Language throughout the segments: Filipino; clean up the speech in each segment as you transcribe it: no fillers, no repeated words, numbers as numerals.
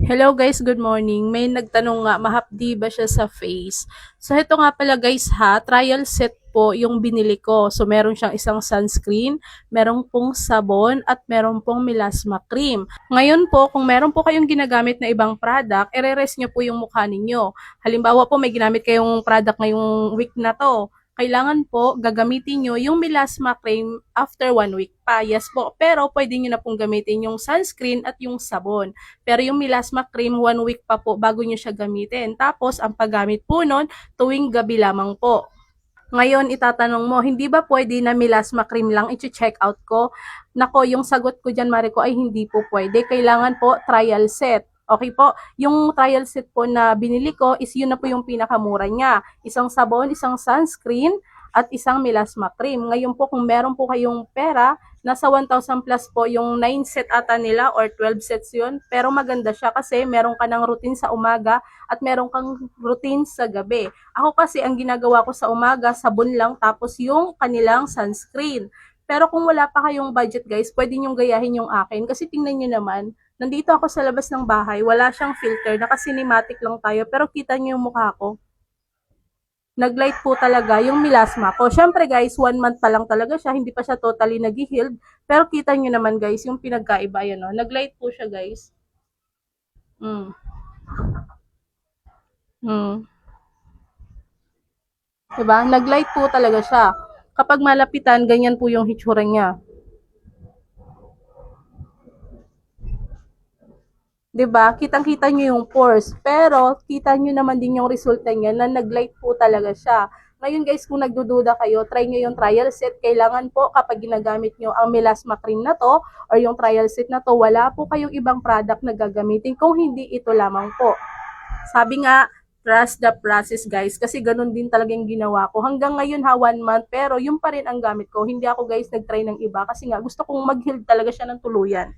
Hello guys, good morning. May nagtanong nga, mahapdi ba siya sa face? So ito nga pala guys ha, trial set po yung binili ko. So meron siyang isang sunscreen, meron pong sabon, at meron pong melasma cream. Ngayon po, kung meron po kayong ginagamit na ibang product, ire-rest nyo po yung mukha ninyo. Halimbawa po, may ginamit kayong product ngayong week na to. Kailangan po gagamitin nyo yung melasma cream after 1 week pa. Yes po, pero pwede nyo na pong gamitin yung sunscreen at yung sabon. Pero yung melasma cream, 1 week pa po bago nyo siya gamitin. Tapos, ang paggamit po nun, tuwing gabi lamang po. Ngayon, itatanong mo, hindi ba pwede na melasma cream lang i-check out ko? Nako, yung sagot ko dyan, Mariko, ay hindi po pwede. Kailangan po trial set. Okay po, yung trial set po na binili ko is yun na po yung pinakamura niya. Isang sabon, isang sunscreen, at isang melasma cream. Ngayon po, kung meron po kayong pera, nasa 1,000 plus po yung 9 set ata nila or 12 sets yun. Pero maganda siya kasi meron ka ng routine sa umaga at meron kang routine sa gabi. Ako kasi ang ginagawa ko sa umaga, sabon lang tapos yung kanilang sunscreen. Pero kung wala pa kayong budget guys, pwede nyong gayahin yung akin. Kasi tingnan nyo naman, nandito ako sa labas ng bahay, wala siyang filter, naka-cinematic lang tayo. Pero kita nyo yung mukha ko. Nag-light po talaga yung melasma ko. Syempre guys, 1 month pa lang talaga siya, hindi pa siya totally nag-healed. Pero kita nyo naman guys, yung pinagkaiba, yan o. Nag-light po siya guys. Mm. Mm. Diba? Nag-light po talaga siya. Kapag malapitan, ganyan po yung hitsura niya. 'Di ba? Kitang-kita niyo yung pores, pero kita niyo naman din yung resulta niya na nag-light po talaga siya. Ngayon guys, kung nagdududa kayo, try niyo yung trial set. Kailangan po kapag ginagamit niyo ang melasma cream na to or yung trial set na to, wala po kayong ibang product na gagamitin kung hindi ito lamang po. Sabi nga, trust the process guys, kasi ganun din talaga yung ginawa ko. Hanggang ngayon ha, 1 month, pero yung pa rin ang gamit ko. Hindi ako guys nag-try ng iba kasi nga gusto kong mag-heal talaga siya ng tuluyan.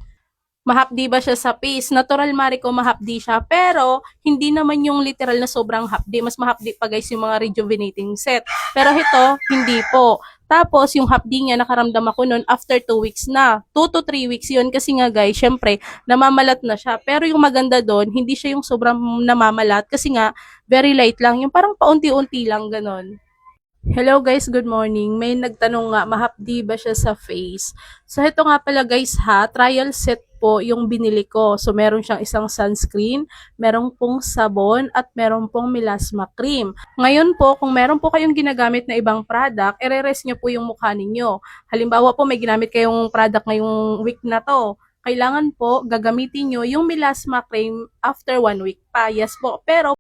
Mahapdi ba siya sa face? Natural Mariko, mahapdi siya. Pero, hindi naman yung literal na sobrang hapdi. Mas mahapdi pa guys yung mga rejuvenating set. Pero ito, hindi po. Tapos, yung hapdi niya, nakaramdam ako nun after 2 weeks na. 2 to 3 weeks yun. Kasi nga guys, syempre, namamalat na siya. Pero yung maganda doon, hindi siya yung sobrang namamalat. Kasi nga, very light lang. Yung parang paunti-unti lang, ganon. Hello guys, good morning. May nagtanong nga, mahapdi ba siya sa face? So ito nga pala guys ha, trial set po yung binili ko. So meron siyang isang sunscreen, meron pong sabon, at meron pong melasma cream. Ngayon po, kung meron po kayong ginagamit na ibang product, ire-rest nyo po yung mukha ninyo. Halimbawa po, may ginamit kayong product ngayong week na to. Kailangan po gagamitin nyo yung melasma cream after 1 week pa. Yes po, pero